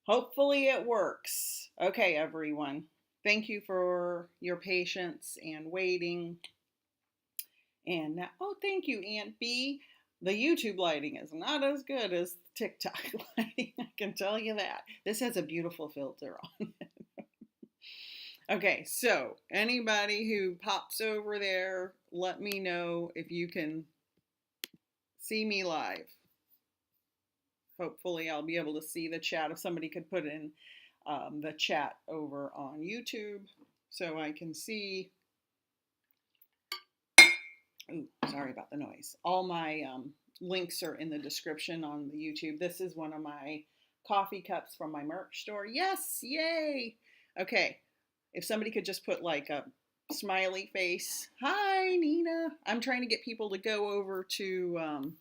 Hopefully it works. Okay, everyone. Thank you for your patience and waiting. And now, oh, thank you, Aunt B. The YouTube lighting is not as good as TikTok lighting, I can tell you that. This has a beautiful filter on it. Okay, so anybody who pops over there, let me know if you can see me live. Hopefully I'll be able to see the chat. If somebody could put in the chat over on YouTube so I can see. Ooh, sorry about the noise. All my links are in the description on the YouTube. This is one of my coffee cups from my merch store. Yes, yay. Okay, if somebody could just put like a smiley face. Hi, Nina. I'm trying to get people to go over to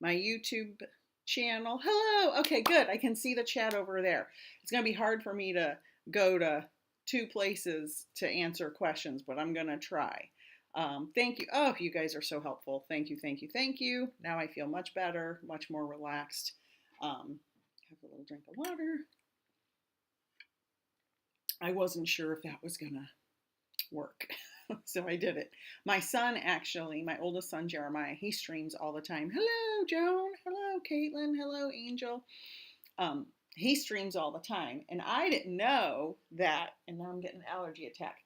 my YouTube channel. Hello. Okay, good. I can see the chat over there. It's going to be hard for me to go to two places to answer questions, but I'm going to try. Thank you. Oh, you guys are so helpful. Thank you, thank you, thank you. Now I feel much better, much more relaxed. Have a little drink of water. I wasn't sure if that was going to work. So I did it. My son, actually, my oldest son, Jeremiah, he streams all the time. Hello, Joan. Hello, Caitlin. Hello, Angel. He streams all the time. And I didn't know that, and now I'm getting an allergy attack.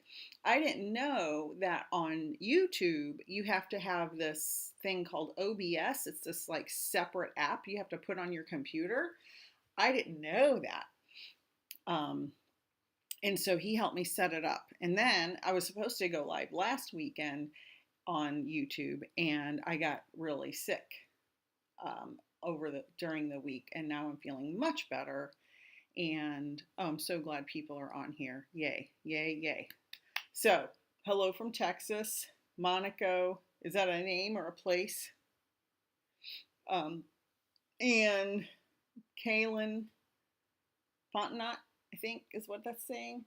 I didn't know that on YouTube, you have to have this thing called OBS. It's this like separate app you have to put on your computer. I didn't know that. And so he helped me set it up. And then I was supposed to go live last weekend on YouTube, and I got really sick during the week, and now I'm feeling much better. And I'm so glad people are on here. Yay, yay, yay. So, hello from Texas, Monaco. Is that a name or a place? And Kaylin Fontenot, I think is what that's saying.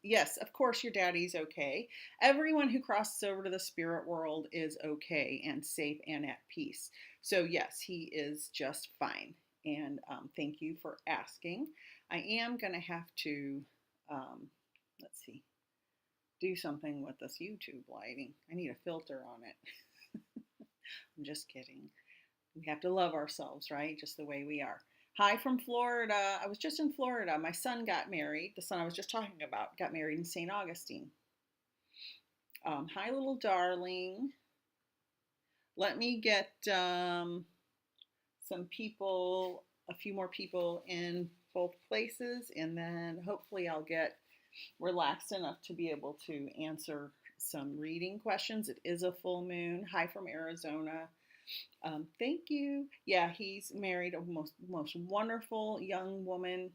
Yes, of course your daddy's okay. Everyone who crosses over to the spirit world is okay and safe and at peace. So yes, he is just fine. And thank you for asking. I am going to have to, let's see, do something with this YouTube lighting. I need a filter on it. I'm just kidding. We have to love ourselves, right? Just the way we are. Hi from Florida. I was just in Florida. My son got married. The son I was just talking about got married in St. Augustine. Hi, little darling. Let me get some people, a few more people in both places, and then hopefully I'll get relaxed enough to be able to answer some reading questions. It is a full moon. Hi from Arizona. Thank you. Yeah, he's married a most wonderful young woman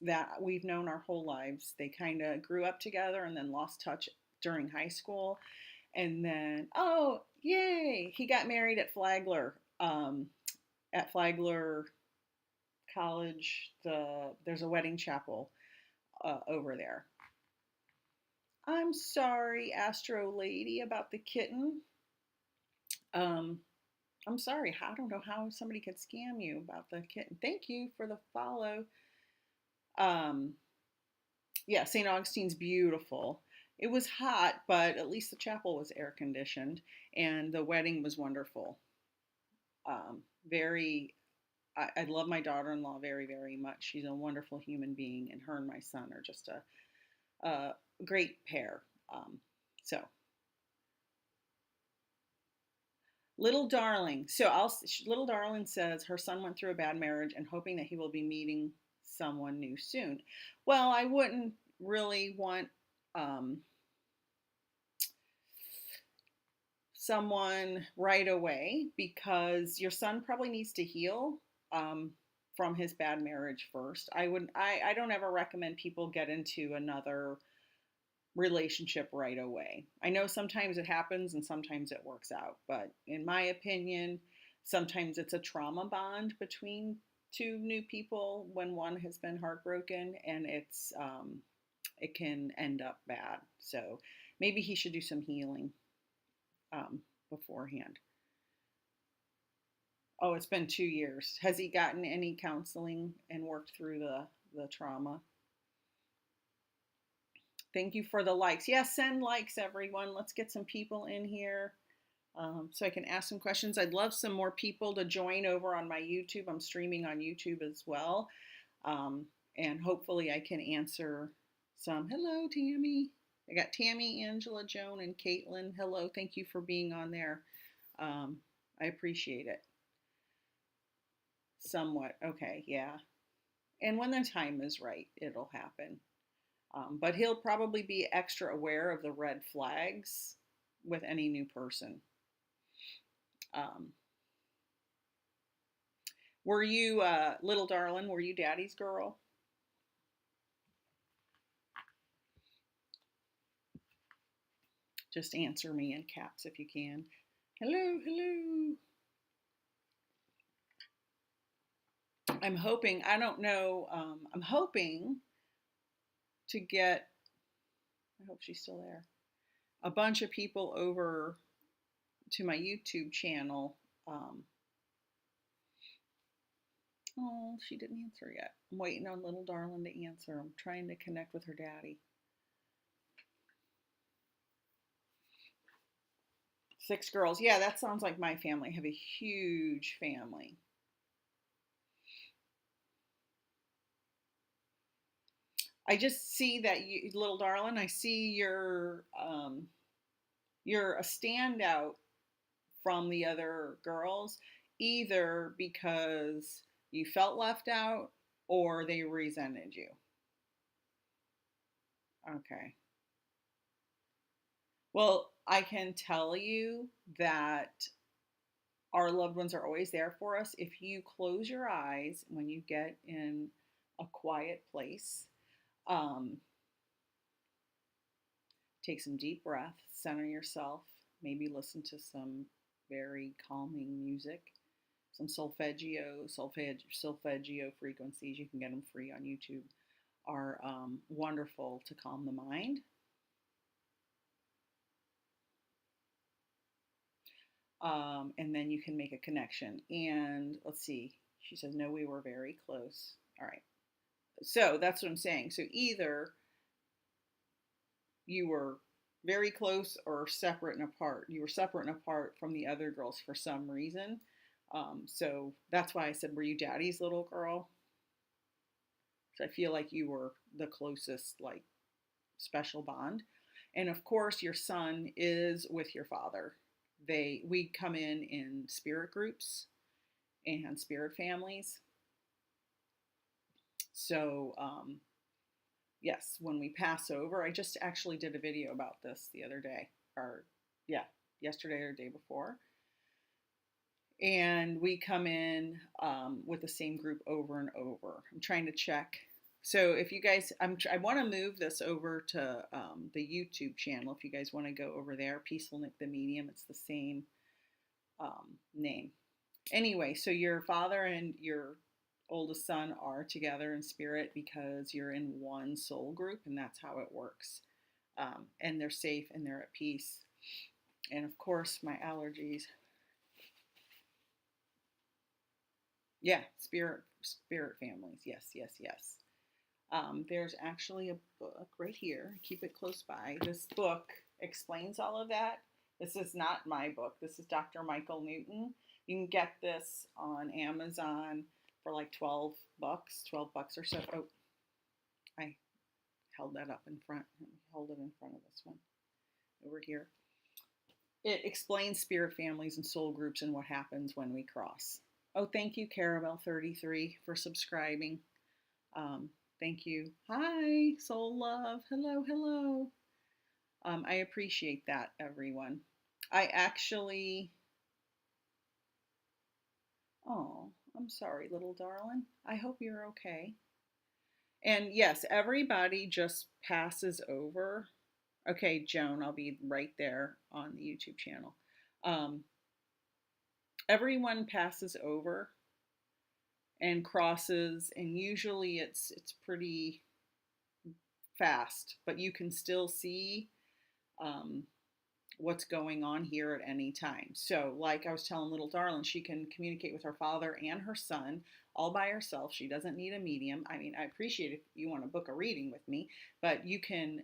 that we've known our whole lives. They kind of grew up together and then lost touch during high school. And then, oh, yay, he got married at Flagler College. There's a wedding chapel over there. I'm sorry, Astro Lady, about the kitten. I'm sorry, I don't know how somebody could scam you about the kitten. Thank you for the follow. Yeah, St. Augustine's beautiful. It was hot, but at least the chapel was air conditioned, and the wedding was wonderful. I love my daughter-in-law very, very much. She's a wonderful human being, and her and my son are just a great pair. So. Little Darling. Little Darling says her son went through a bad marriage and hoping that he will be meeting someone new soon. Well, I wouldn't really want someone right away because your son probably needs to heal from his bad marriage first. I don't ever recommend people get into another relationship right away. I know sometimes it happens and sometimes it works out, but in my opinion, sometimes it's a trauma bond between two new people when one has been heartbroken, and it can end up bad. So maybe he should do some healing beforehand. Oh, it's been 2 years. Has he gotten any counseling and worked through the trauma? Thank you for the likes. Yes, send likes, everyone. Let's get some people in here so I can ask some questions. I'd love some more people to join over on my YouTube. I'm streaming on YouTube as well. Um, and hopefully I can answer some. Hello, Tammy. I got Tammy, Angela, Joan, and Caitlin. Hello. Thank you for being on there. I appreciate it. Somewhat. Okay, yeah. And when the time is right, it'll happen. But he'll probably be extra aware of the red flags with any new person. Um, were you, little darling, were you daddy's girl? Just answer me in caps if you can. Hello, hello. I'm hoping, I don't know, I'm hoping to get, I hope she's still there, a bunch of people over to my YouTube channel. Oh, she didn't answer yet. I'm waiting on little darling to answer. I'm trying to connect with her daddy. 6 girls. Yeah, that sounds like my family. I have a huge family. I just see that you, little darling, I see you're a standout from the other girls, either because you felt left out or they resented you. Okay. Well, I can tell you that our loved ones are always there for us. If you close your eyes when you get in a quiet place, um, take some deep breaths, center yourself, maybe listen to some very calming music, some solfeggio frequencies. You can get them free on YouTube. Are wonderful to calm the mind. And then you can make a connection. And let's see, she says, no, we were very close. All right. So that's what I'm saying. So either you were very close or separate and apart. You were separate and apart from the other girls for some reason. So that's why I said, were you daddy's little girl? So I feel like you were the closest, like, special bond. And of course, your son is with your father. We come in spirit groups and spirit families. So yes, when we pass over, I just actually did a video about this the other day, or yeah, yesterday or the day before. And we come in with the same group over and over. I'm trying to check. So if you guys, I want to move this over to the YouTube channel. If you guys want to go over there, Peaceful Nick the Medium, it's the same name. Anyway, so your father and your oldest son are together in spirit because you're in one soul group, and that's how it works. And they're safe and they're at peace. And of course, my allergies. Yeah, spirit families. Yes, yes, yes. There's actually a book right here. Keep it close by. This book explains all of that. This is not my book. This is Dr. Michael Newton. You can get this on Amazon for like 12 bucks, 12 bucks or so. Oh, I held that up in front. Let me hold it in front of this one over here. It explains spirit families and soul groups and what happens when we cross. Oh, thank you, Carabel33, for subscribing. Thank you. Hi, soul love. Hello, hello. I appreciate that, everyone. I actually, oh, I'm sorry, little darling. I hope you're okay. And yes, everybody just passes over. Okay, Joan, I'll be right there on the YouTube channel. Everyone passes over and crosses, and usually it's pretty fast, but you can still see what's going on here at any time. So, like I was telling little darling, she can communicate with her father and her son all by herself. She doesn't need a medium. I mean, I appreciate if you want to book a reading with me, but you can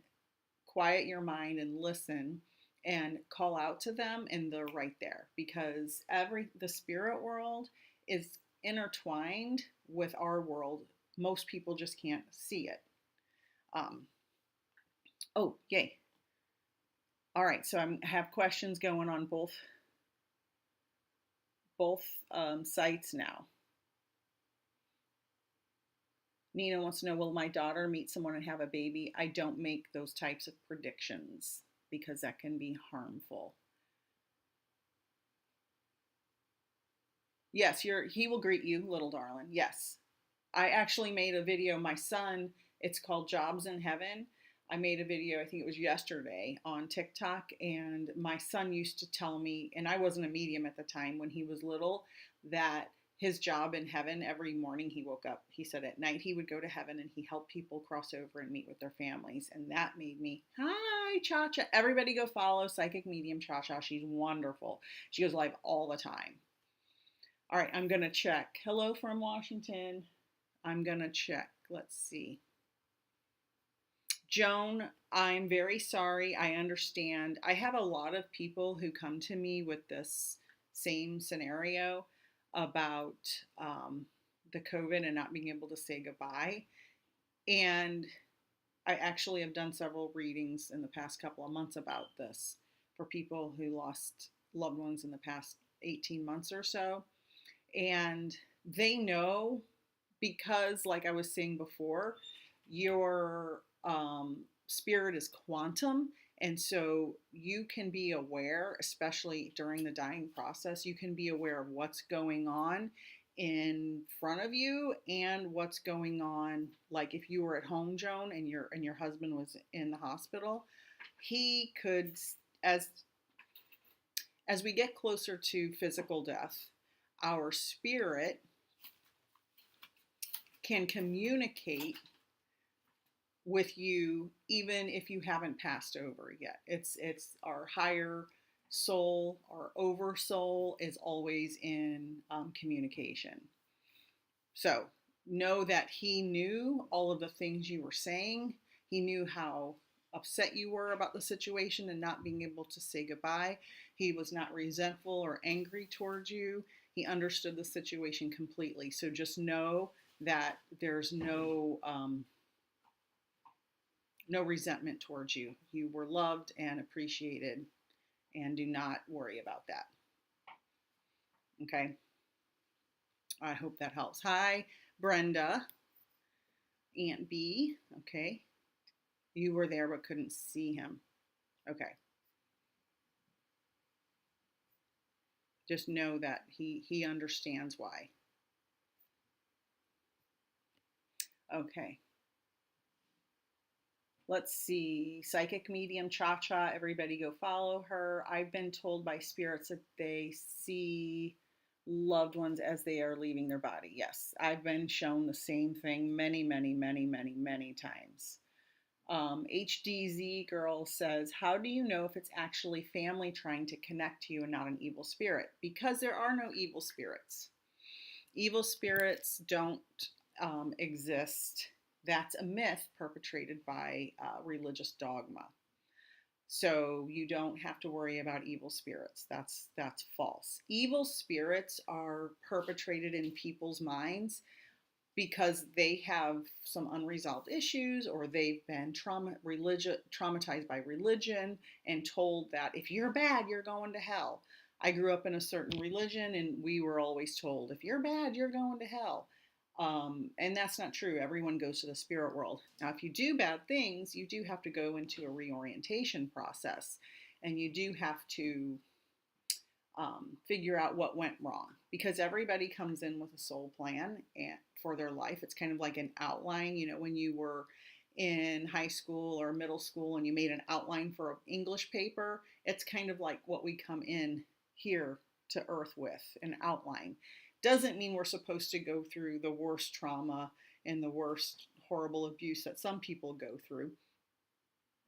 quiet your mind and listen and call out to them, and they're right there, because the spirit world is intertwined with our world. Most people just can't see it. um, oh, yay. All right, so I have questions going on both sites now. Nina wants to know, will my daughter meet someone and have a baby? I don't make those types of predictions because that can be harmful. Yes, he will greet you, little darling. Yes. I actually made a video, my son, it's called Jobs in Heaven. I made a video, I think it was yesterday, on TikTok, and my son used to tell me, and I wasn't a medium at the time when he was little, that his job in heaven, every morning he woke up, he said at night he would go to heaven and he helped people cross over and meet with their families. And that made me, hi, Cha Cha. Everybody go follow Psychic Medium Cha Cha. She's wonderful. She goes live all the time. All right, I'm going to check. Hello from Washington. I'm going to check. Let's see. Joan, I'm very sorry. I understand. I have a lot of people who come to me with this same scenario about the COVID and not being able to say goodbye. And I actually have done several readings in the past couple of months about this for people who lost loved ones in the past 18 months or so. And they know, because, like I was saying before, your spirit is quantum. And so you can be aware, especially during the dying process, you can be aware of what's going on in front of you and what's going on. Like if you were at home, Joan, and your husband was in the hospital, he could, as we get closer to physical death, our spirit can communicate with you even if you haven't passed over yet. It's our higher soul, our oversoul is always in communication. So know that he knew all of the things you were saying. He knew how upset you were about the situation and not being able to say goodbye. He was not resentful or angry towards you. He understood the situation completely. So just know that there's no resentment towards you. You were loved and appreciated, and do not worry about that. Okay? I hope that helps. Hi, Brenda. Aunt B. Okay. You were there but couldn't see him. Okay. Just know that he understands why. Okay. Let's see. Psychic Medium Cha Cha. Everybody go follow her. I've been told by spirits that they see loved ones as they are leaving their body. Yes, I've been shown the same thing many, many, many, many, many times. HDZ Girl says, how do you know if it's actually family trying to connect to you and not an evil spirit? Because there are no evil spirits. Evil spirits don't exist. That's a myth perpetrated by religious dogma. So you don't have to worry about evil spirits. That's false. Evil spirits are perpetrated in people's minds because they have some unresolved issues, or they've been traumatized by religion and told that if you're bad, you're going to hell. I grew up in a certain religion and we were always told, if you're bad, you're going to hell. And that's not true. Everyone goes to the spirit world. Now, if you do bad things, you do have to go into a reorientation process, and you do have to figure out what went wrong, because everybody comes in with a soul plan and for their life. It's kind of like an outline. You know, when you were in high school or middle school and you made an outline for an English paper, it's kind of like what we come in here to earth with, an outline. Doesn't mean we're supposed to go through the worst trauma and the worst horrible abuse that some people go through.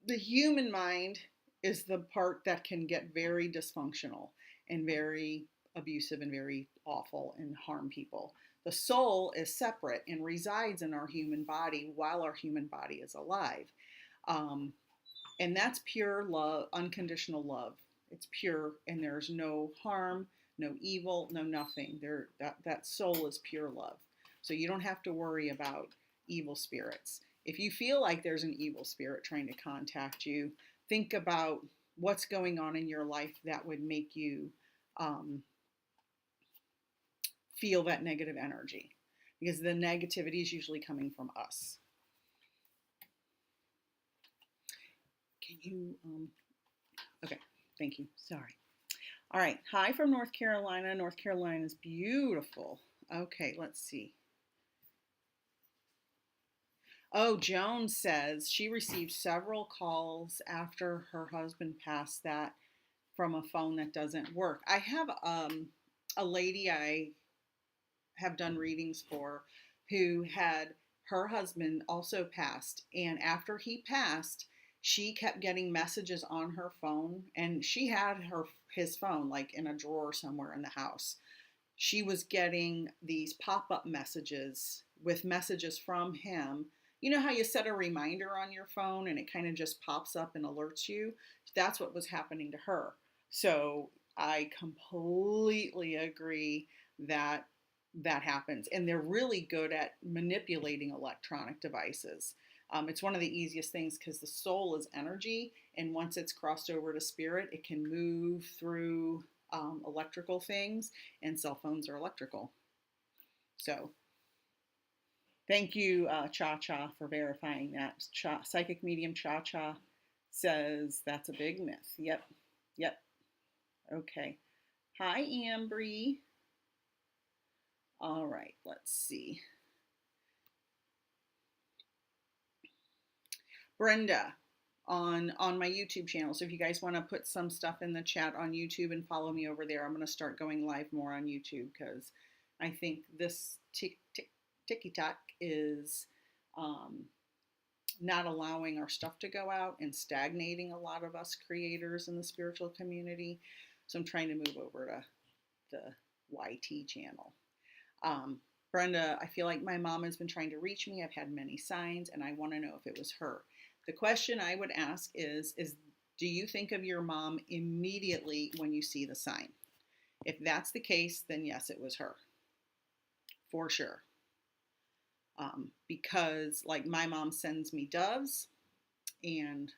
The human mind is the part that can get very dysfunctional and very abusive and very awful and harm people. The soul is separate and resides in our human body while our human body is alive. Um, and that's pure love, unconditional love. It's pure, and there's no harm, no evil, no nothing. That soul is pure love. So you don't have to worry about evil spirits. If you feel like there's an evil spirit trying to contact you, think about what's going on in your life that would make you um, feel that negative energy, because the negativity is usually coming from us. Can you, okay, thank you, sorry. All right, hi from North Carolina. North Carolina is beautiful. Okay, let's see. Oh, Joan says she received several calls after her husband passed that from a phone that doesn't work. I have a lady I have done readings for who had her husband also passed, and after he passed, she kept getting messages on her phone, and she had his phone like in a drawer somewhere in the house. She was getting these pop-up messages with messages from him. You know how you set a reminder on your phone and it kind of just pops up and alerts you? That's what was happening to her. So I completely agree that that happens. And they're really good at manipulating electronic devices. It's one of the easiest things because the soul is energy, and once it's crossed over to spirit, it can move through electrical things, and cell phones are electrical. So thank you, Cha Cha, for verifying that. Psychic medium Cha Cha says that's a big myth. Yep, yep. Okay. Hi, Ambry. All right, let's see. Brenda on my YouTube channel. So if you guys want to put some stuff in the chat on YouTube and follow me over there, I'm going to start going live more on YouTube because I think this TikTok is not allowing our stuff to go out and stagnating a lot of us creators in the spiritual community. So I'm trying to move over to the YT channel. Brenda, I feel like my mom has been trying to reach me. I've had many signs, and I want to know if it was her. The question I would ask is do you think of your mom immediately when you see the sign? If that's the case, then yes, it was her. For sure. Because like my mom sends me doves, and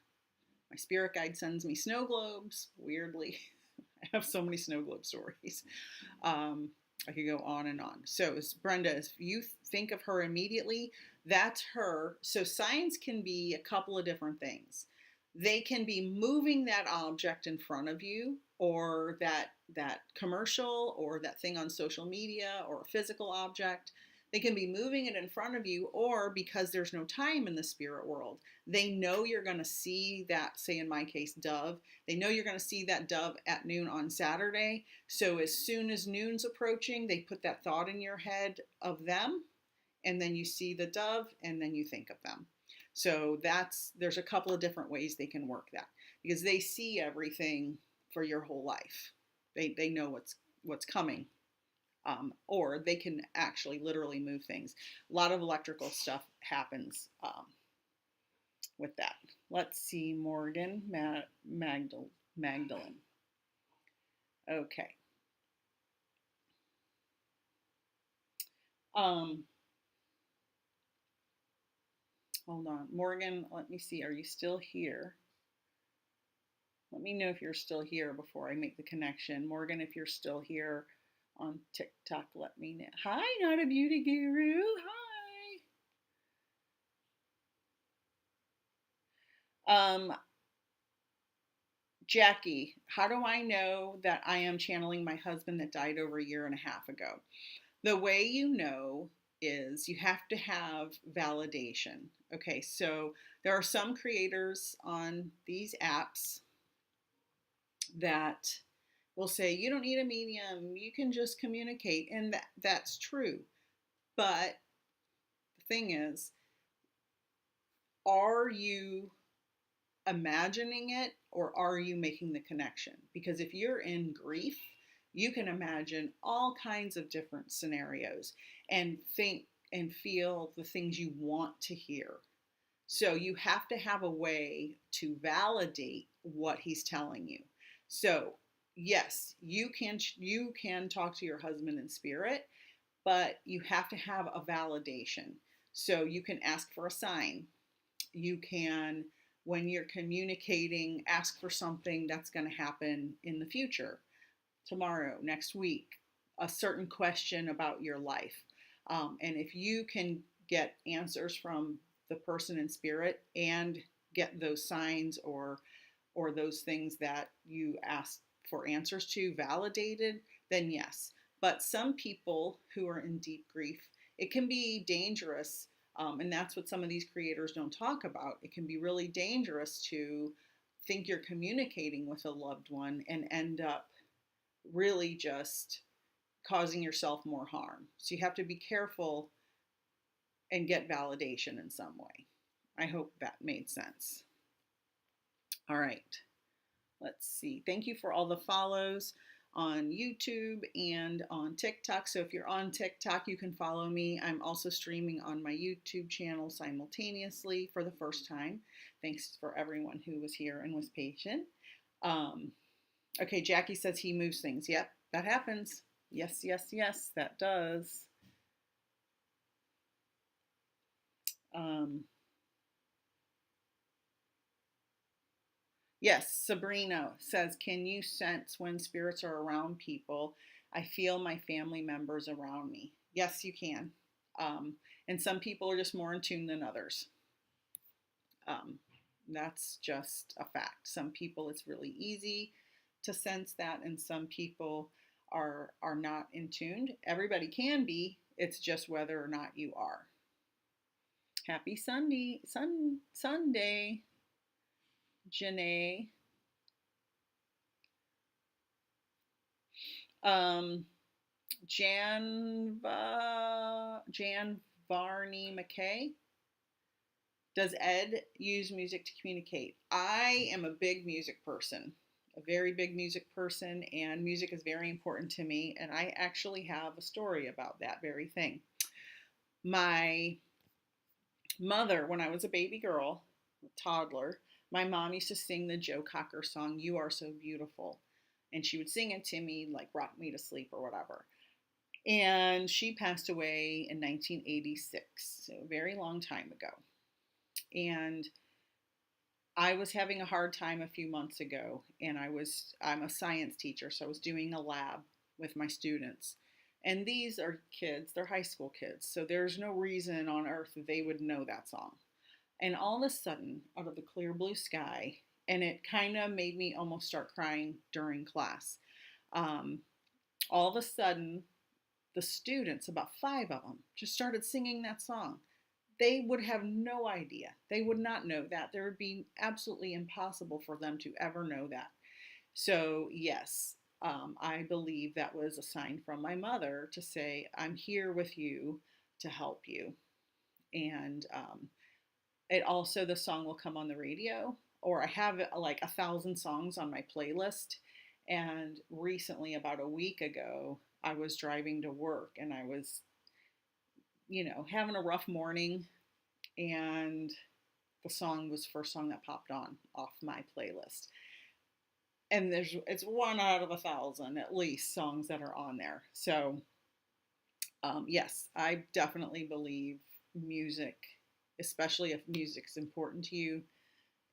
my spirit guide sends me snow globes, weirdly. I have so many snow globe stories. I could go on and on. So Brenda, if you think of her immediately, that's her. So signs can be a couple of different things. They can be moving that object in front of you, or that commercial, or that thing on social media, or a physical object. They can be moving it in front of you, or because there's no time in the spirit world, they know you're going to see that, say in my case, dove. They know you're going to see that dove at noon on Saturday. So as soon as noon's approaching, they put that thought in your head of them, and then you see the dove, and then you think of them. So there's a couple of different ways they can work that, because they see everything for your whole life. They know what's coming. Or they can actually literally move things. A lot of electrical stuff happens with that. Let's see, Morgan, Magdalene. Okay. Hold on, Morgan, let me see, are you still here? Let me know if you're still here before I make the connection. Morgan, if you're still here on TikTok, let me know. Hi, Not a Beauty Guru. Hi. Jackie, how do I know that I am channeling my husband that died over a year and a half ago? The way you know is you have to have validation. Okay, so there are some creators on these apps that will say, you don't need a medium, you can just communicate. And that's true. But the thing is, are you imagining it, or are you making the connection? Because if you're in grief, you can imagine all kinds of different scenarios and think and feel the things you want to hear. So you have to have a way to validate what he's telling you. So yes, you can talk to your husband in spirit, but you have to have a validation. So you can ask for a sign. You can, when you're communicating, ask for something that's going to happen in the future, tomorrow, next week, a certain question about your life. And if you can get answers from the person in spirit and get those signs or those things that you asked for answers to validated, then yes. But some people who are in deep grief, it can be dangerous, and that's what some of these creators don't talk about. It can be really dangerous to think you're communicating with a loved one and end up really just causing yourself more harm. So you have to be careful and get validation in some way. I hope that made sense. All right. Let's see. Thank you for all the follows on YouTube and on TikTok. So if you're on TikTok, you can follow me. I'm also streaming on my YouTube channel simultaneously for the first time. Thanks for everyone who was here and was patient. Okay, Jackie says he moves things. Yep, that happens. Yes, yes, yes, that does. Yes, Sabrina says, can you sense when spirits are around people? I feel my family members around me. Yes, you can. And some people are just more in tune than others. That's just a fact. Some people it's really easy to sense that, and some people are not in tuned. Everybody can be. It's just whether or not you are. Happy Sunday, Sunday, Janae. Jan Varney McKay. Does Ed use music to communicate? I am a big music person, a very big music person, and music is very important to me. And I actually have a story about that very thing. My mother, when I was a baby girl, a toddler, my mom used to sing the Joe Cocker song, You Are So Beautiful. And she would sing it to me, like rock me to sleep or whatever. And she passed away in 1986, so a very long time ago. And I was having a hard time a few months ago, and I'm a science teacher, so I was doing a lab with my students. And these are kids, they're high school kids, so there's no reason on earth that they would know that song. And all of a sudden, out of the clear blue sky, and it kind of made me almost start crying during class. All of a sudden, the students, about 5 of them, just started singing that song. They would have no idea. They would not know that. There would be absolutely impossible for them to ever know that. So, yes, I believe that was a sign from my mother to say, I'm here with you to help you. And it also, the song will come on the radio, or I have like 1,000 songs on my playlist. And recently, about a week ago, I was driving to work and I was, having a rough morning, and the song was the first song that popped on off my playlist. And it's one out of 1,000 at least songs that are on there. So yes, I definitely believe music, especially if music's important to you,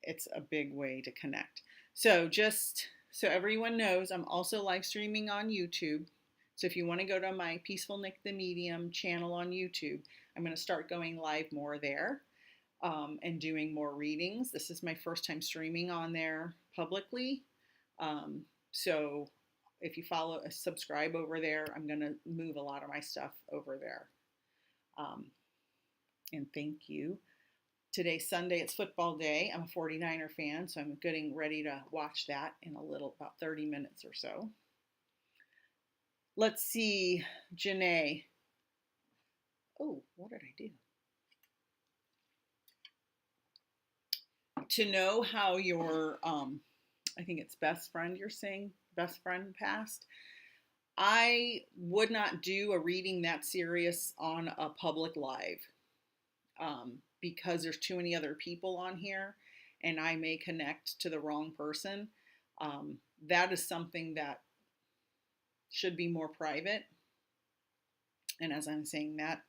it's a big way to connect. So just so everyone knows, I'm also live streaming on YouTube. So if you want to go to my Peaceful Nick the Medium channel on YouTube, I'm going to start going live more there and doing more readings. This is my first time streaming on there publicly. So if you subscribe over there, I'm going to move a lot of my stuff over there. And thank you. Today's Sunday, it's football day. I'm a 49er fan, so I'm getting ready to watch that in about 30 minutes or so. Let's see, Janae. Oh, what did I do? To know how your I think it's best friend you're saying, best friend passed. I would not do a reading that serious on a public live, because there's too many other people on here and I may connect to the wrong person. That is something that should be more private. And as I'm saying that,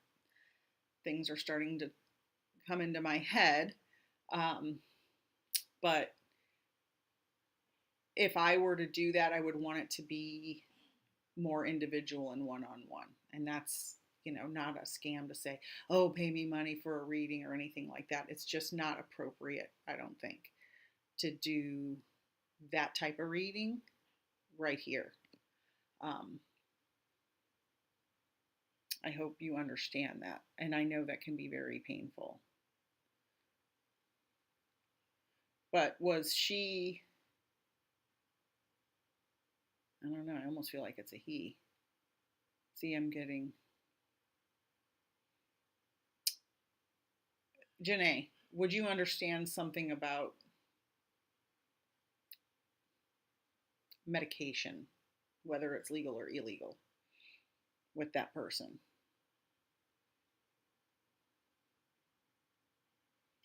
things are starting to come into my head. But if I were to do that, I would want it to be more individual and one-on-one. And that's, not a scam to say, oh, pay me money for a reading or anything like that. It's just not appropriate, I don't think, to do that type of reading right here. I hope you understand that. And I know that can be very painful. But was she, I don't know, I almost feel like it's a he. See, I'm getting, Janae, would you understand something about medication, whether it's legal or illegal, with that person?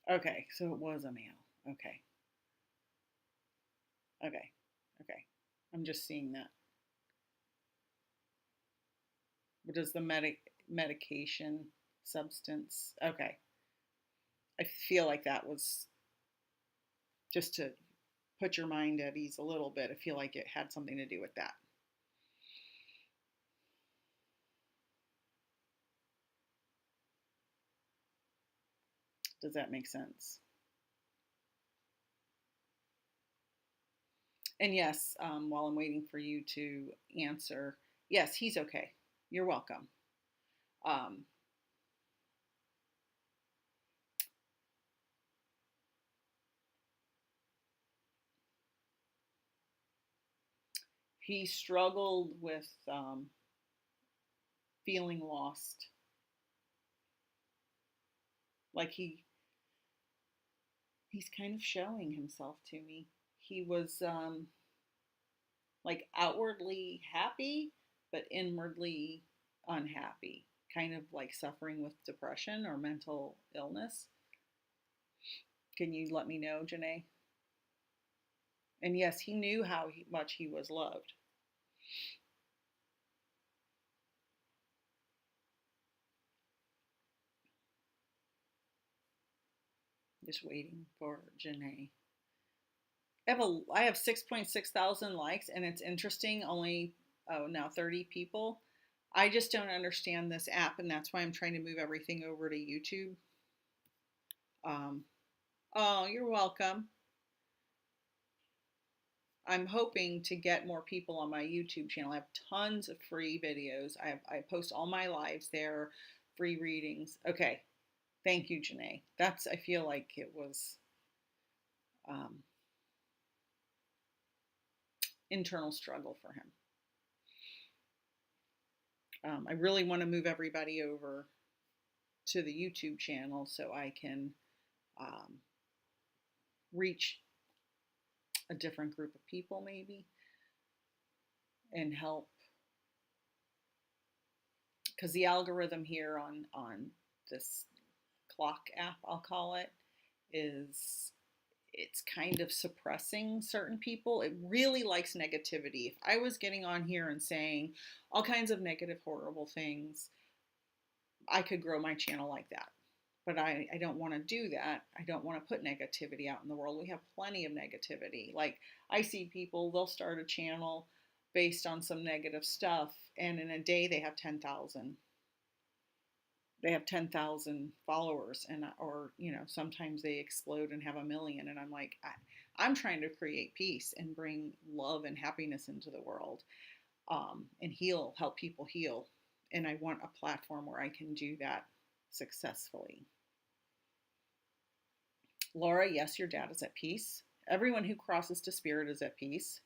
Okay, so it was a male. Okay. Okay. Okay. I'm just seeing that. What does the medication substance? Okay. I feel like that was just to put your mind at ease a little bit. I feel like it had something to do with that. Does that make sense? And yes, while I'm waiting for you to answer, yes, he's okay. You're welcome. Um, he struggled with feeling lost. Like he's kind of showing himself to me. He was like outwardly happy, but inwardly unhappy, kind of like suffering with depression or mental illness. Can you let me know, Janae? And yes, he knew how much he was loved. Just waiting for Janae. I have 6.6 thousand likes, and it's interesting. Only now 30 people. I just don't understand this app, and that's why I'm trying to move everything over to YouTube. Oh, you're welcome. I'm hoping to get more people on my YouTube channel. I have tons of free videos. I post all my lives there, free readings. Okay, thank you, Janae. I feel like it was internal struggle for him. I really want to move everybody over to the YouTube channel so I can reach a different group of people maybe and help, because the algorithm here on this clock app, I'll call it, it's kind of suppressing certain people. It really likes negativity. If I was getting on here and saying all kinds of negative, horrible things, I could grow my channel like that. But I don't want to do that. I don't want to put negativity out in the world. We have plenty of negativity. Like, I see people, they'll start a channel based on some negative stuff, and in a day they have 10,000. They have 10,000 followers, and or sometimes they explode and have 1,000,000. And I'm like, I'm trying to create peace and bring love and happiness into the world, and help people heal. And I want a platform where I can do that successfully. Laura, yes, your dad is at peace. Everyone who crosses to spirit is at peace.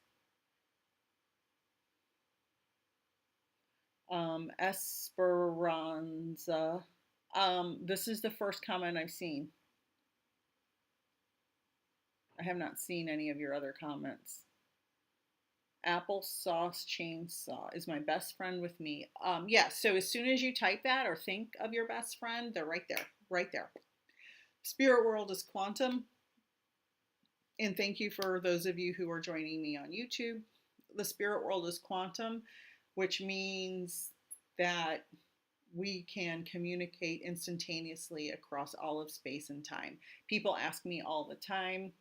Esperanza, this is the first comment I've seen. I have not seen any of your other comments. Applesauce chainsaw is my best friend with me. Yeah, so as soon as you type that or think of your best friend, they're right there, right there. Spirit world is quantum. And thank you for those of you who are joining me on YouTube. The spirit world is quantum, which means that we can communicate instantaneously across all of space and time. People ask me all the time,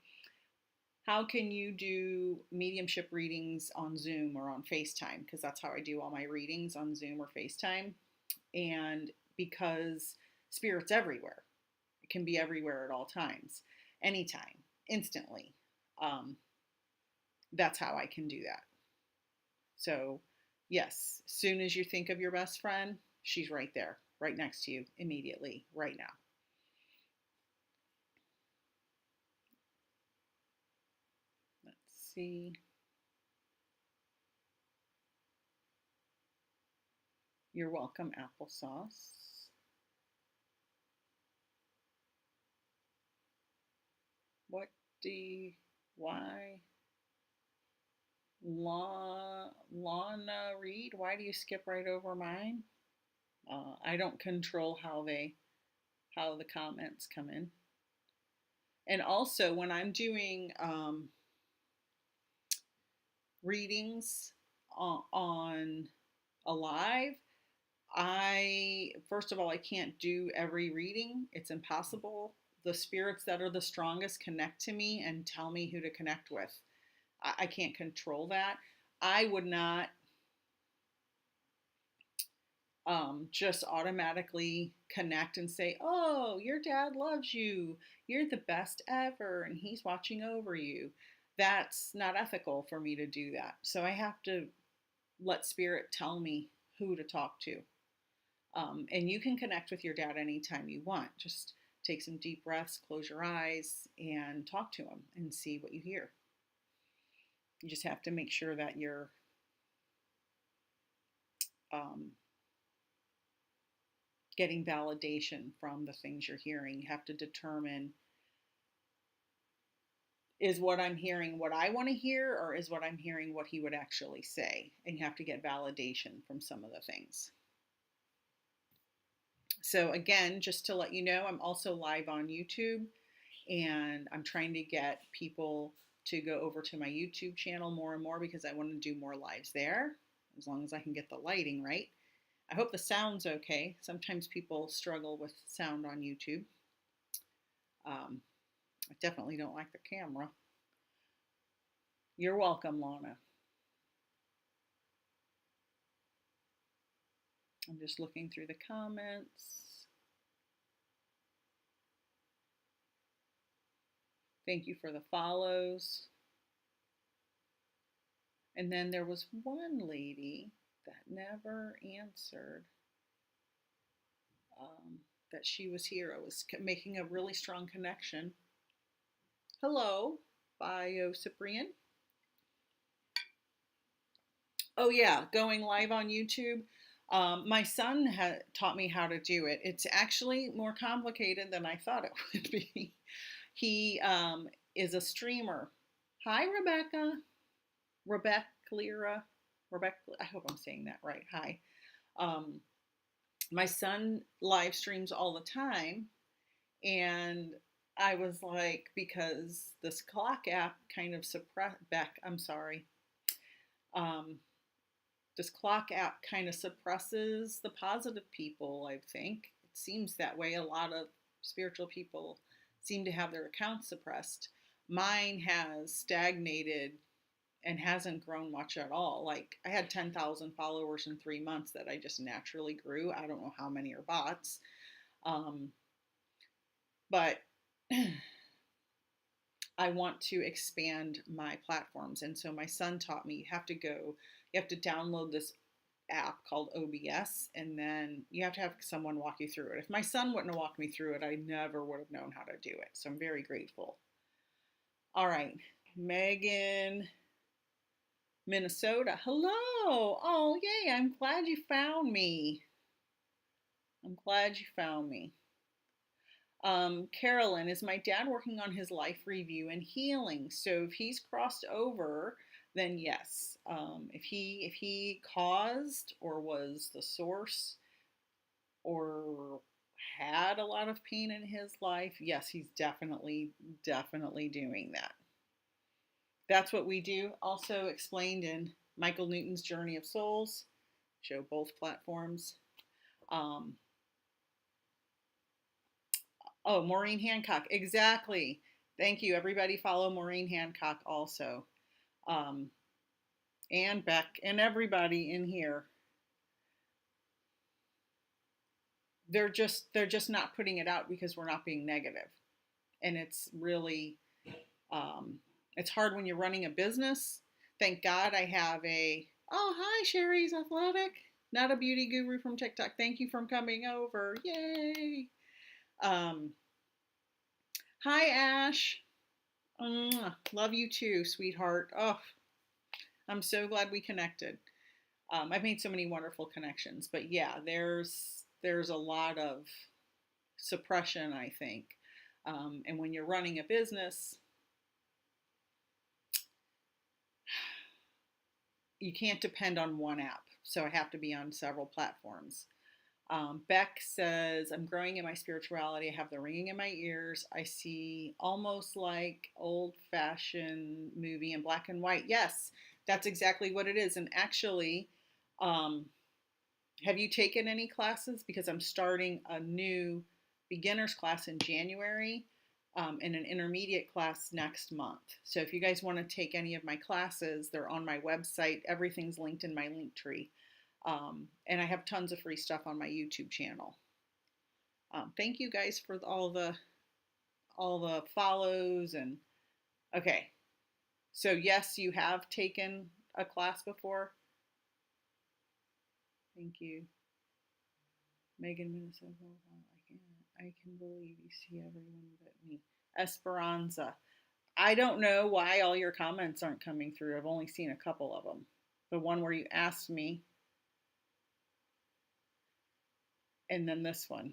how can you do mediumship readings on Zoom or on FaceTime? Because that's how I do all my readings, on Zoom or FaceTime. And because spirit's everywhere, it can be everywhere at all times, anytime, instantly. That's how I can do that. So, yes, as soon as you think of your best friend, she's right there, right next to you, immediately, right now. Let's see. You're welcome, applesauce. What do you, why? Lana Reed, why do you skip right over mine? I don't control how the comments come in. And also, when I'm doing readings on a live, first of all, I can't do every reading. It's impossible. The spirits that are the strongest connect to me and tell me who to connect with. I can't control that. I would not just automatically connect and say, oh, your dad loves you. You're the best ever. And he's watching over you. That's not ethical for me to do that. So I have to let spirit tell me who to talk to. And you can connect with your dad anytime you want. Just take some deep breaths, close your eyes, and talk to him and see what you hear. You just have to make sure that you're getting validation from the things you're hearing. You have to determine, is what I'm hearing what I want to hear, or is what I'm hearing what he would actually say? And you have to get validation from some of the things. So again, just to let you know, I'm also live on YouTube, and I'm trying to get people to go over to my YouTube channel more and more because I want to do more lives there, as long as I can get the lighting right. I hope the sound's okay. Sometimes people struggle with sound on YouTube. I definitely don't like the camera. You're welcome, Lana. I'm just looking through the comments. Thank you for the follows. And then there was one lady that never answered that she was here. I was making a really strong connection. Hello, Bio Cyprian. Oh yeah, going live on YouTube. My son taught me how to do it. It's actually more complicated than I thought it would be. He is a streamer. Hi, Rebecca. Rebecca, I hope I'm saying that right. Hi. My son live streams all the time, and I was like, because this clock app kind of this clock app kind of suppresses the positive people, I think. It seems that way. A lot of spiritual people seem to have their accounts suppressed. Mine has stagnated and hasn't grown much at all. Like, I had 10,000 followers in 3 months that I just naturally grew. I don't know how many are bots. But I want to expand my platforms. And so my son taught me, you have to download this app called OBS, and then you have to have someone walk you through it. If my son wouldn't have walked me through it, I never would have known how to do it. So I'm very grateful. All right, Megan, Minnesota. Hello. Oh, yay. I'm glad you found me. I'm glad you found me. Carolyn, is my dad working on his life review and healing? So if he's crossed over, then yes. If he caused or was the source or had a lot of pain in his life, yes, he's definitely doing that. That's what we do. Also explained in Michael Newton's Journey of Souls. Show both platforms. Oh, Maureen Hancock. Exactly. Thank you. Everybody follow Maureen Hancock also. And Beck and everybody in here. They're just not putting it out because we're not being negative. And it's really it's hard when you're running a business. Thank God I have oh, hi, Sherry's Athletic. Not a beauty guru from TikTok. Thank you for coming over. Yay. Hi, Ash. Love you too, sweetheart. Oh, I'm so glad we connected. I've made so many wonderful connections, but yeah, there's a lot of suppression, I think. And when you're running a business, you can't depend on one app. So I have to be on several platforms. Beck says, I'm growing in my spirituality. I have the ringing in my ears. I see almost like old-fashioned movie in black and white. Yes, that's exactly what it is. And actually, have you taken any classes? Because I'm starting a new beginner's class in January and an intermediate class next month. So if you guys want to take any of my classes, they're on my website. Everything's linked in my link tree. And I have tons of free stuff on my YouTube channel. Thank you guys for all the follows and okay. So yes, you have taken a class before. Thank you. Megan, Minnesota. I can believe you see everyone but me. Esperanza. I don't know why all your comments aren't coming through. I've only seen a couple of them. The one where you asked me. And then this one.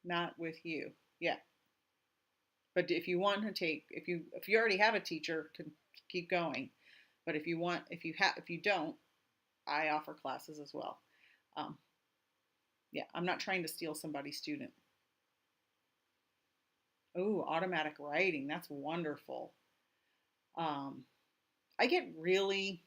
Not with you. Yeah. But if you want to take, if you already have a teacher, can keep going. But if you don't, I offer classes as well. Yeah, I'm not trying to steal somebody's student. Oh, automatic writing. That's wonderful. I get really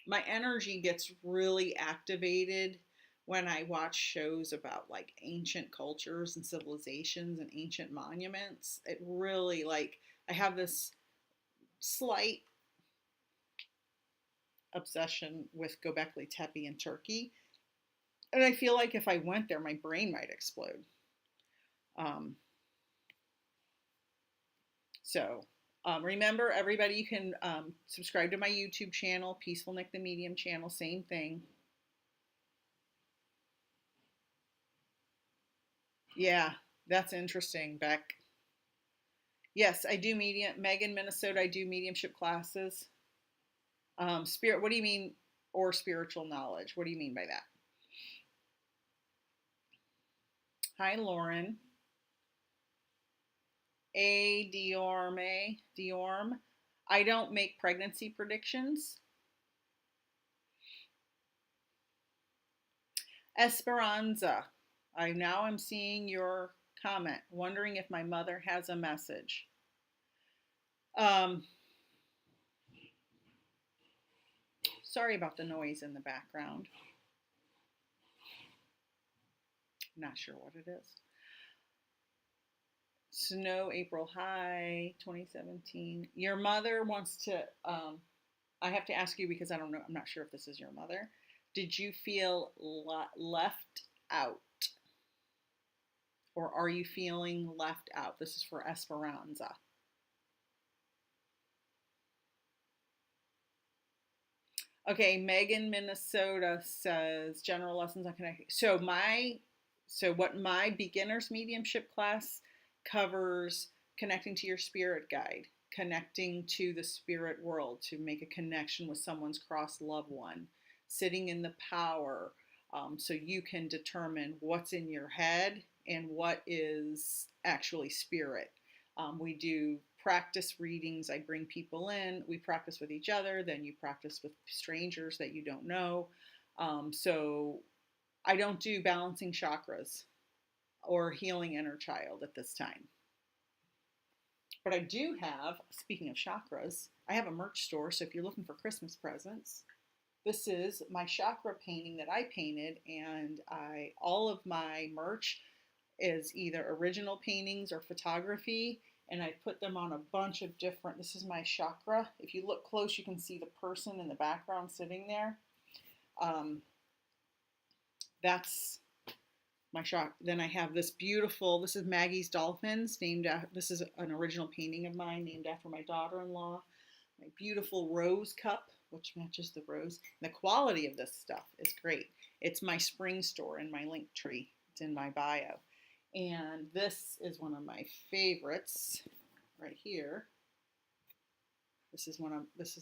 my energy gets really activated when I watch shows about like ancient cultures and civilizations and ancient monuments. It really I have this slight obsession with Göbekli Tepe in Turkey. And I feel like if I went there, my brain might explode. Remember, everybody, you can subscribe to my YouTube channel, Peaceful Nick the Medium channel, same thing. Yeah, that's interesting, Beck. Yes, I do medium. Megan, Minnesota, I do mediumship classes. Spirit, what do you mean, or spiritual knowledge? What do you mean by that? Hi, Lauren. Diorm. I don't make pregnancy predictions. Esperanza. I now am seeing your comment, wondering if my mother has a message. Sorry about the noise in the background. Not sure what it is. Snow, April high, 2017. Your mother wants to, I have to ask you because I don't know, I'm not sure if this is your mother. Did you feel left out? Or are you feeling left out? This is for Esperanza. Okay, Megan, Minnesota says general lessons on connecting. So what my beginner's mediumship class covers connecting to your spirit guide. connecting to the spirit world to make a connection with someone's crossed loved one, sitting in the power, so you can determine what's in your head and what is actually spirit. We do practice readings. I bring people in, we practice with each other, then you practice with strangers that you don't know. So I don't do balancing chakras or healing inner child at this time. But I do have, speaking of chakras, I have a merch store. So if you're looking for Christmas presents, this is my chakra painting that I painted, and all of my merch is either original paintings or photography, and I put them on a bunch of different, this is my chakra. If you look close, you can see the person in the background sitting there. That's my chakra. Then I have this beautiful, this is Maggie's dolphins, named after, this is an original painting of mine named after my daughter-in-law. My beautiful rose cup, which matches the rose. The quality of this stuff is great. It's my spring store in my link tree. It's in my bio. And this is one of my favorites right here. This is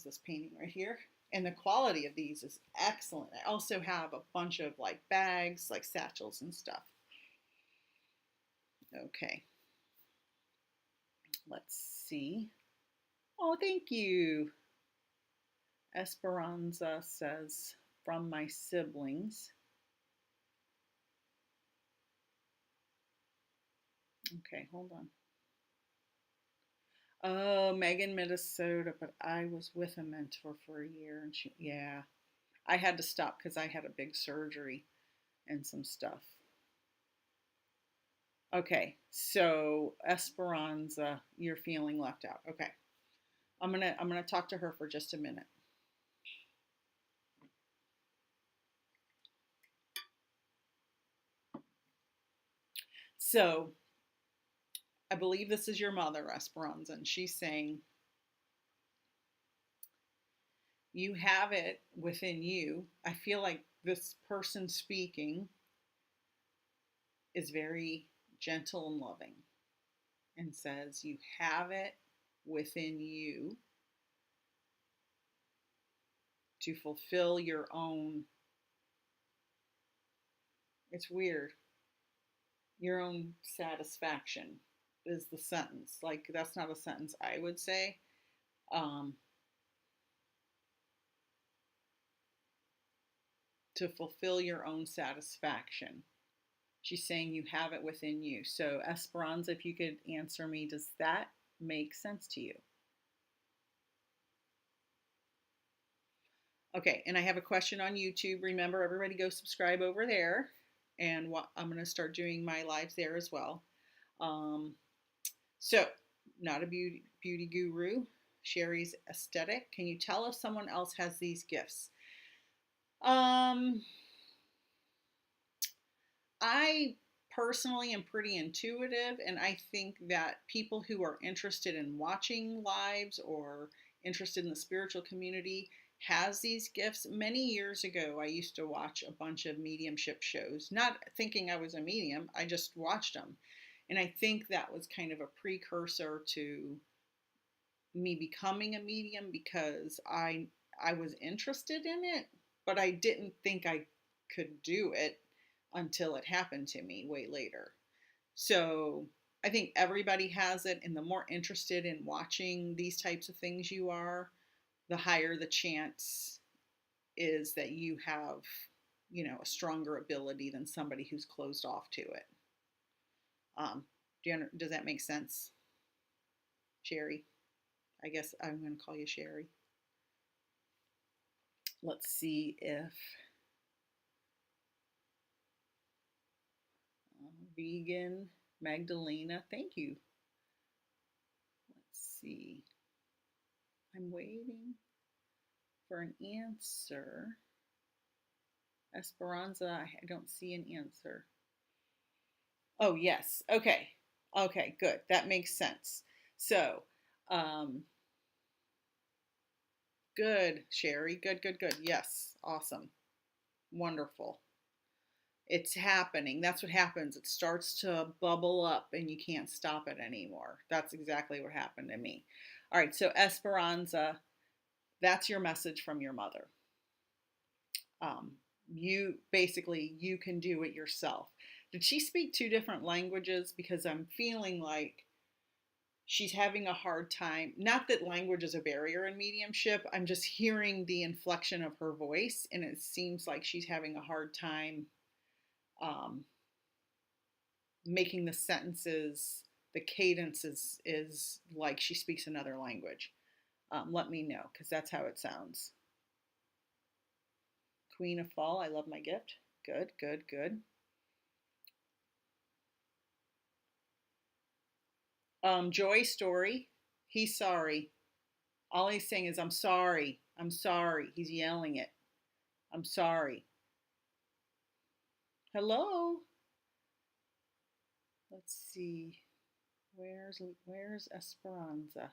this painting right here. And the quality of these is excellent. I also have a bunch of like bags, like satchels and stuff. Okay. Let's see. Oh, thank you. Esperanza says, from my siblings. Okay, hold on. Oh, Megan, Minnesota, but I was with a mentor for a year, and yeah, I had to stop because I had a big surgery and some stuff. Okay, so Esperanza, you're feeling left out. Okay, I'm gonna talk to her for just a minute. So I believe this is your mother, Esperanza, and she's saying you have it within you. I feel like this person speaking is very gentle and loving and says you have it within you to fulfill your own, it's weird, your own satisfaction is the sentence. Like, that's not a sentence I would say. To fulfill your own satisfaction. She's saying you have it within you. So Esperanza, if you could answer me, does that make sense to you? Okay, and I have a question on YouTube. Remember, everybody go subscribe over there. And I'm going to start doing my lives there as well. So, not a beauty guru. Sherry's aesthetic. Can you tell if someone else has these gifts? I personally am pretty intuitive, and I think that people who are interested in watching lives or interested in the spiritual community has these gifts. Many years ago, I used to watch a bunch of mediumship shows, not thinking I was a medium, I just watched them. And I think that was kind of a precursor to me becoming a medium, because I was interested in it, but I didn't think I could do it until it happened to me way later. So I think everybody has it, and the more interested in watching these types of things you are, the higher the chance is that you have, a stronger ability than somebody who's closed off to it. Does that make sense, Sherry? I guess I'm going to call you Sherry. Let's see if vegan Magdalena, thank you. Let's see. I'm waiting for an answer. Esperanza, I don't see an answer. Oh, yes. Okay. Okay, good. That makes sense. So, good, Sherry. Good, good, good. Yes. Awesome. Wonderful. It's happening. That's what happens. It starts to bubble up and you can't stop it anymore. That's exactly what happened to me. All right, so Esperanza, that's your message from your mother. Um, you can do it yourself. Did she speak two different languages? Because I'm feeling like she's having a hard time. Not that language is a barrier in mediumship. I'm just hearing the inflection of her voice, and it seems like she's having a hard time um, making the sentences. The cadence is like she speaks another language. Let me know, because that's how it sounds. Queen of Fall, I love my gift. Good, good, good. Joy Story, he's sorry. All he's saying is, I'm sorry. I'm sorry. He's yelling it. I'm sorry. Hello? Let's see. Where's Esperanza?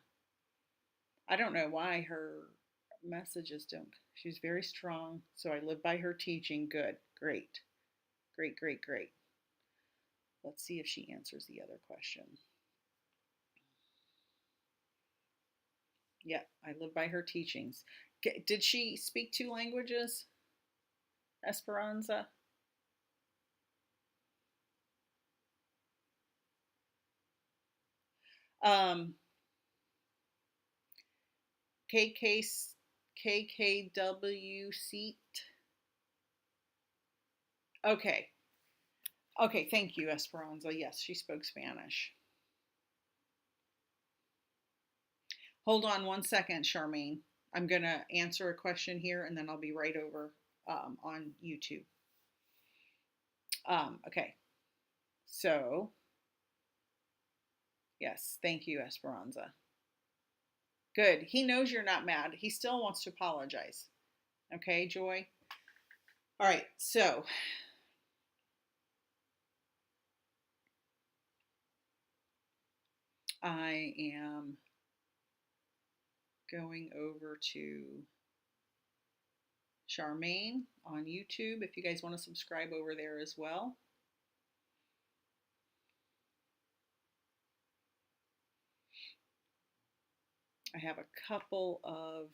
I don't know why her messages don't. She's very strong, so I live by her teaching. Good. Great. Great, great, great. Let's see if she answers the other question. Yeah, I live by her teachings. Did she speak two languages, Esperanza? Um, KK, KKW seat. Okay. Okay, thank you, Esperanza. Yes, she spoke Spanish. Hold on one second, Charmaine. I'm going to answer a question here and then I'll be right over on YouTube. Okay, so yes, thank you, Esperanza. Good. He knows you're not mad. He still wants to apologize. Okay, Joy? All right, so I am going over to Charmaine on YouTube if you guys want to subscribe over there as well. I have a couple of,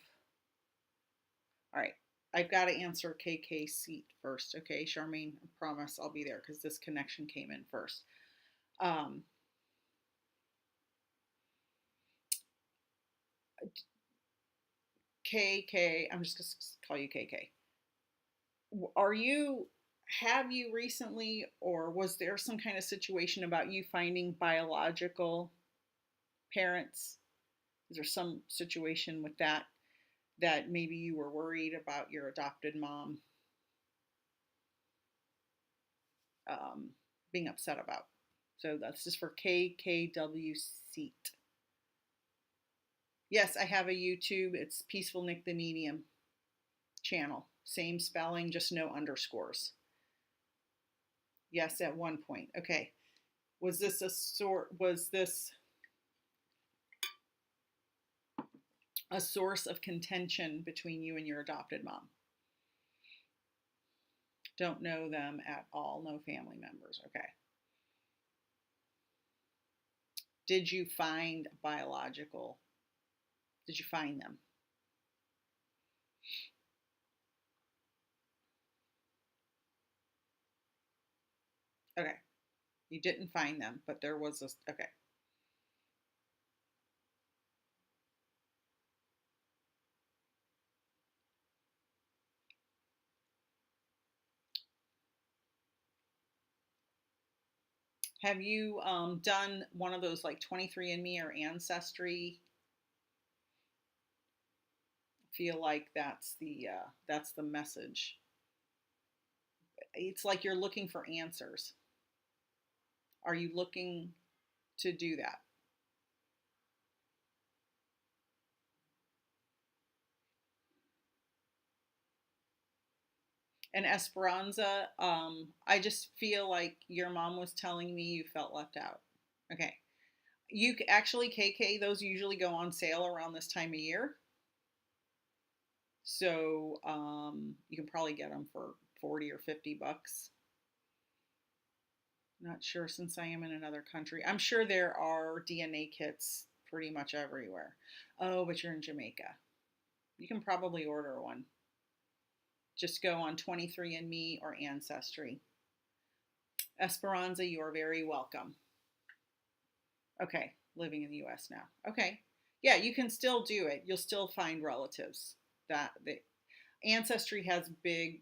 all right, I've got to answer KK seat first. Okay, Charmaine, I promise I'll be there because this connection came in first. KK, I'm just going to call you KK. Have you recently, or was there some kind of situation about you finding biological parents? Is there some situation with that maybe you were worried about your adopted mom um, being upset about? So that's just for KKW seat. Yes, I have a YouTube. It's Peaceful Nick the Medium channel. Same spelling, just no underscores. Yes, at one point. Okay. Was this a source of contention between you and your adopted mom? Don't know them at all. No family members. Okay. Did you find biological? Did you find them? Okay. You didn't find them, but there was a, okay. Have you done one of those like 23andMe or Ancestry? Feel like that's the message. It's like you're looking for answers. Are you looking to do that? And Esperanza, I just feel like your mom was telling me you felt left out. Okay. You actually, KK, those usually go on sale around this time of year. So you can probably get them for 40 or 50 bucks. Not sure since I am in another country. I'm sure there are DNA kits pretty much everywhere. Oh, but you're in Jamaica. You can probably order one. Just go on 23andMe or Ancestry. Esperanza, you're very welcome. Okay, living in the US now. Okay. Yeah, you can still do it. You'll still find relatives. That the Ancestry has a big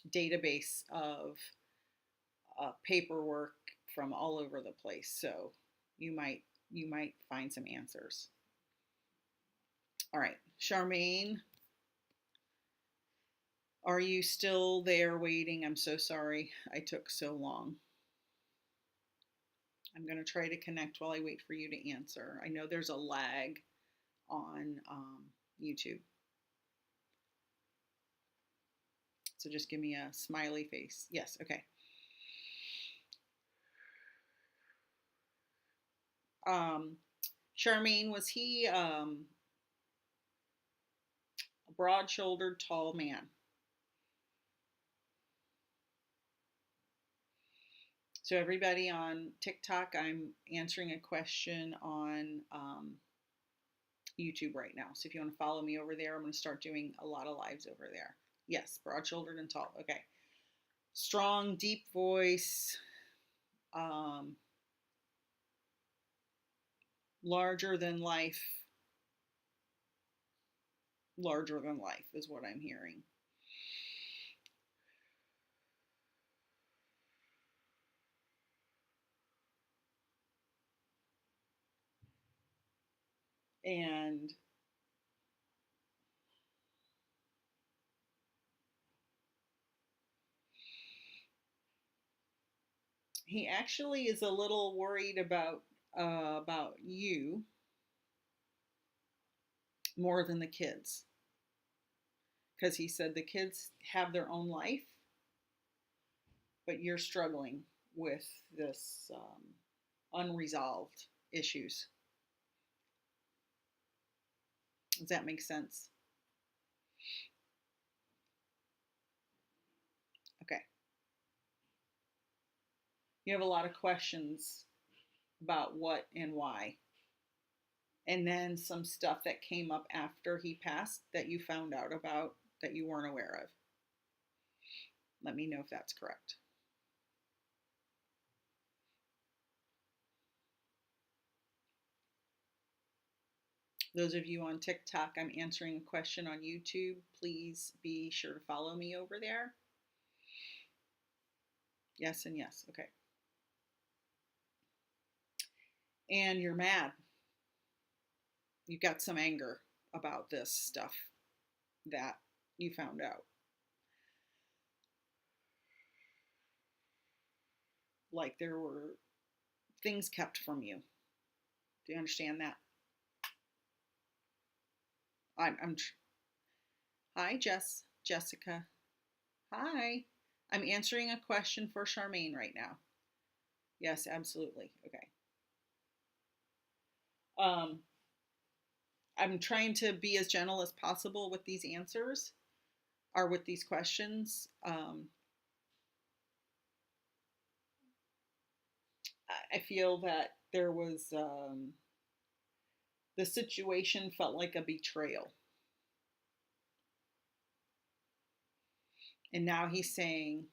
database of paperwork from all over the place. So you might find some answers. All right, Charmaine, are you still there waiting? I'm so sorry I took so long. I'm going to try to connect while I wait for you to answer. I know there's a lag on YouTube. So just give me a smiley face. Yes, okay. Charmaine, was he a broad-shouldered, tall man? So everybody on TikTok, I'm answering a question on YouTube right now. So if you want to follow me over there, I'm going to start doing a lot of lives over there. Yes, broad-shouldered and tall. Okay. Strong, deep voice. Larger than life. Larger than life is what I'm hearing. And he actually is a little worried about you more than the kids, because he said the kids have their own life, but you're struggling with this unresolved issues. Does that make sense? Okay. You have a lot of questions about what and why. And then some stuff that came up after he passed that you found out about that you weren't aware of. Let me know if that's correct. Those of you on TikTok, I'm answering a question on YouTube. Please be sure to follow me over there. Yes and yes. Okay. And you're mad. You got some anger about this stuff that you found out. Like there were things kept from you. Do you understand that? Hi, Jessica. Hi. I'm answering a question for Charmaine right now. Yes, absolutely. Okay. I'm trying to be as gentle as possible with these answers or with these questions. I feel that there was the situation felt like a betrayal. And now he's saying,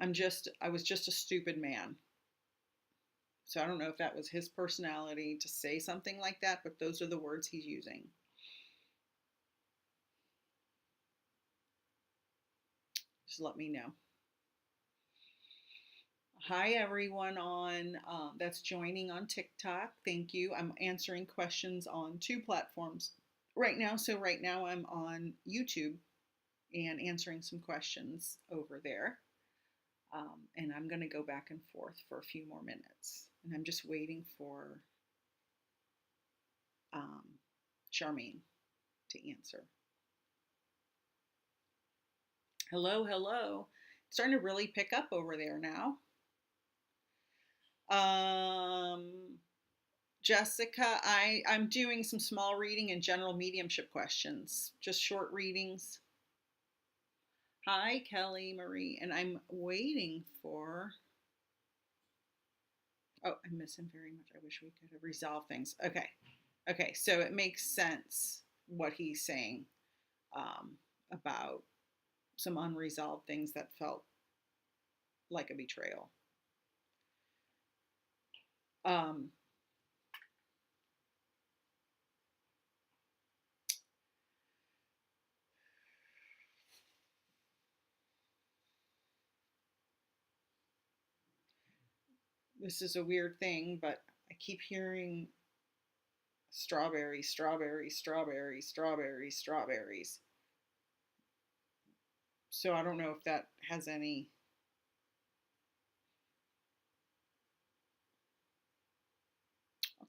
I was just a stupid man. So I don't know if that was his personality to say something like that, but those are the words he's using. Just let me know. Hi, everyone on that's joining on TikTok. Thank you. I'm answering questions on 2 platforms right now. So right now I'm on YouTube and answering some questions over there. And I'm going to go back and forth for a few more minutes. And I'm just waiting for Charmaine to answer. Hello, hello. It's starting to really pick up over there now. Jessica, I'm doing some small reading and general mediumship questions, just short readings. Hi, Kelly Marie, and I'm waiting for, Oh, I miss him very much. I wish we could have resolved things. Okay. Okay. So it makes sense what he's saying about some unresolved things that felt like a betrayal. Um, this is a weird thing, but I keep hearing strawberries, strawberries, strawberries, strawberries, strawberries. So I don't know if that has any.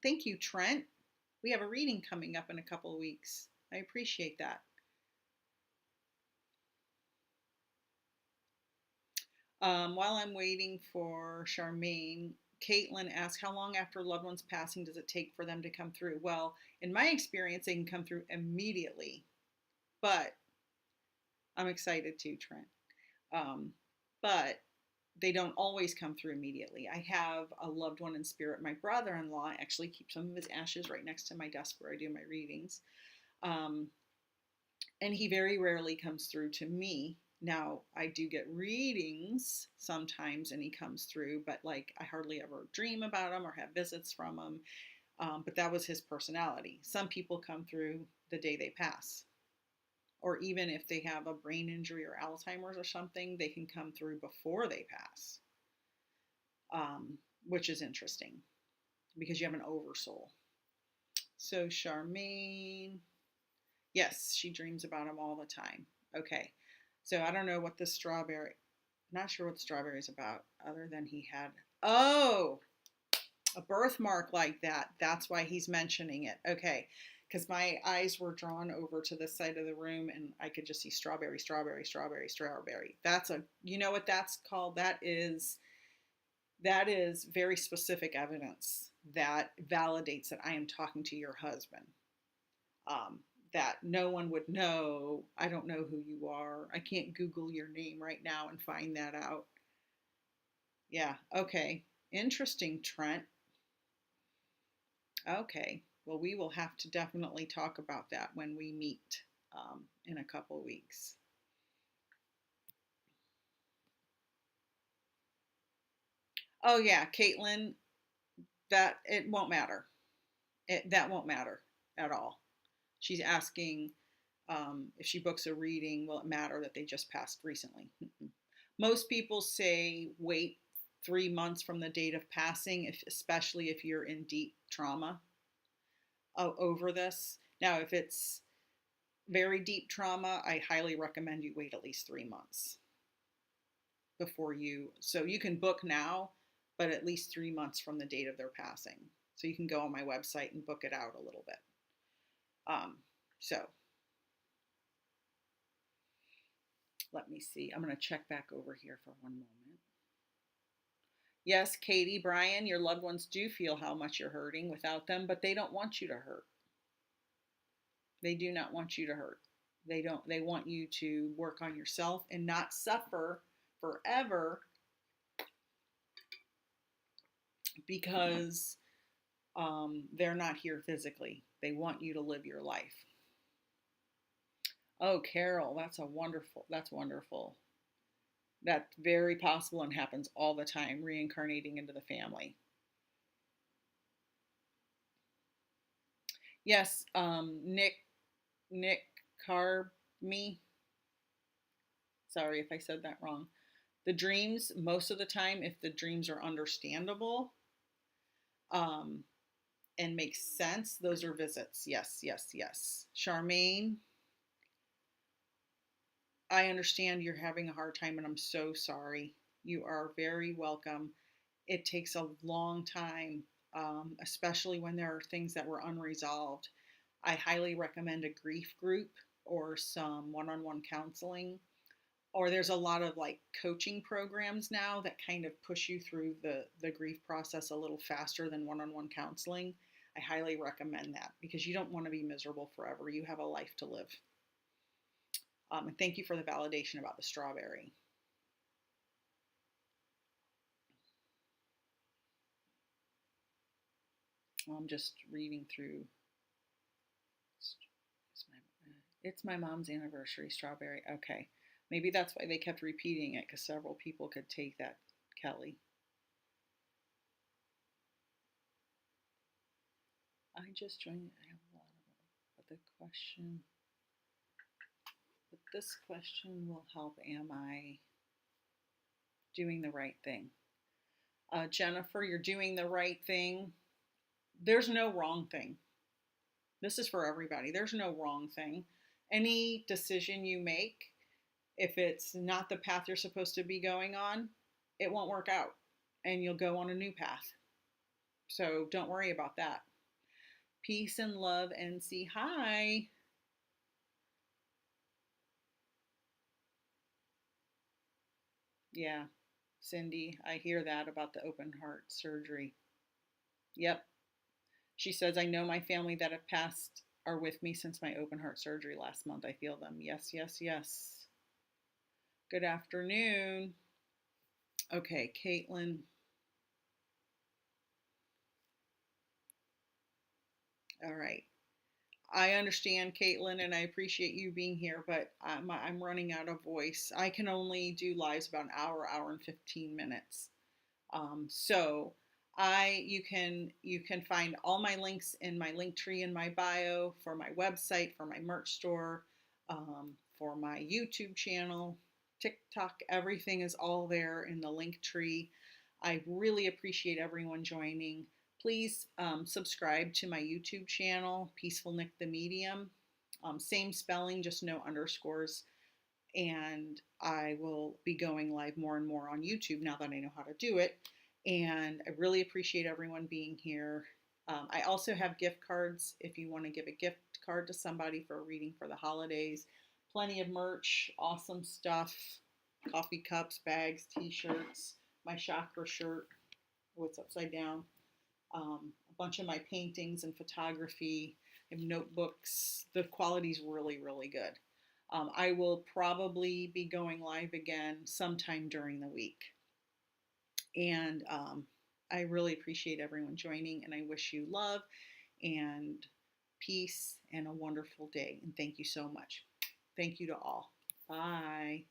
Thank you, Trent. We have a reading coming up in a couple of weeks. I appreciate that. While I'm waiting for Charmaine, Caitlin asked, how long after loved one's passing does it take for them to come through? Well, in my experience, they can come through immediately, but I'm excited too, Trent. Um, but they don't always come through immediately. I have a loved one in spirit. My brother-in-law actually keeps some of his ashes right next to my desk where I do my readings. Um, and he very rarely comes through to me. Now, I do get readings sometimes and he comes through, but like I hardly ever dream about him or have visits from him. But that was his personality. Some people come through the day they pass, or even if they have a brain injury or Alzheimer's or something, they can come through before they pass, which is interesting because you have an oversoul. So, Charmaine, yes, she dreams about him all the time. Okay. So I don't know what the strawberry, not sure what the strawberry is about, other than he had, oh, a birthmark like that. That's why he's mentioning it. Okay. Because my eyes were drawn over to this side of the room and I could just see strawberry, strawberry, strawberry, strawberry. That's a, you know what that's called? That is very specific evidence that validates that I am talking to your husband. That no one would know. I don't know who you are. I can't Google your name right now and find that out. Yeah, okay. Interesting, Trent. Okay. Well, we will have to definitely talk about that when we meet in a couple of weeks. Oh, yeah, Caitlin, that it won't matter. That won't matter at all. She's asking if she books a reading, will it matter that they just passed recently? Most people say wait 3 months from the date of passing, especially if you're in deep trauma over this. Now, if it's very deep trauma, I highly recommend you wait at least 3 months before you. So you can book now, but at least 3 months from the date of their passing. So you can go on my website and book it out a little bit. So let me see. I'm going to check back over here for one moment. Yes, Katie, Brian, your loved ones do feel how much you're hurting without them, but they don't want you to hurt. They do not want you to hurt. They want you to work on yourself and not suffer forever because they're not here physically. They want you to live your life. Oh, Carol, that's wonderful. That's very possible and happens all the time, reincarnating into the family. Yes, Nick Carmi. Sorry if I said that wrong. The dreams, most of the time, if the dreams are understandable um, and make sense, those are visits. Yes, yes, yes. Charmaine, I understand you're having a hard time and I'm so sorry. You are very welcome. It takes a long time, especially when there are things that were unresolved. I highly recommend a grief group or some one-on-one counseling. Or there's a lot of like coaching programs now that kind of push you through the grief process a little faster than one-on-one counseling. I highly recommend that because you don't want to be miserable forever. You have a life to live. And thank you for the validation about the strawberry. I'm just reading through. It's my mom's anniversary, strawberry. Okay. Maybe that's why they kept repeating it, because several people could take that, Kelly. I just joined. I have a lot of them. But this question will help. Am I doing the right thing? Jennifer, you're doing the right thing. There's no wrong thing. This is for everybody. There's no wrong thing. Any decision you make, if it's not the path you're supposed to be going on, it won't work out and you'll go on a new path. So don't worry about that. Peace and love, NC. Hi. Yeah, Cindy, I hear that about the open heart surgery. Yep. She says, I know my family that have passed are with me since my open heart surgery last month. I feel them. Yes, yes, yes. Good afternoon. Okay, Caitlin. All right. I understand, Caitlin, and I appreciate you being here, but I'm running out of voice. I can only do lives about an hour and 15 minutes. So you can find all my links in my link tree in my bio for my website, for my merch store, for my YouTube channel, TikTok. Everything is all there in the link tree. I really appreciate everyone joining. Please subscribe to my YouTube channel, Peaceful Nick the Medium. Same spelling, just no underscores. And I will be going live more and more on YouTube now that I know how to do it. And I really appreciate everyone being here. I also have gift cards if you want to give a gift card to somebody for a reading for the holidays. Plenty of merch, awesome stuff, coffee cups, bags, t-shirts, my chakra shirt, what's upside down, a bunch of my paintings and photography. I have notebooks. The quality's really, really good. I will probably be going live again sometime during the week. And I really appreciate everyone joining, and I wish you love and peace and a wonderful day. And thank you so much. Thank you to all. Bye.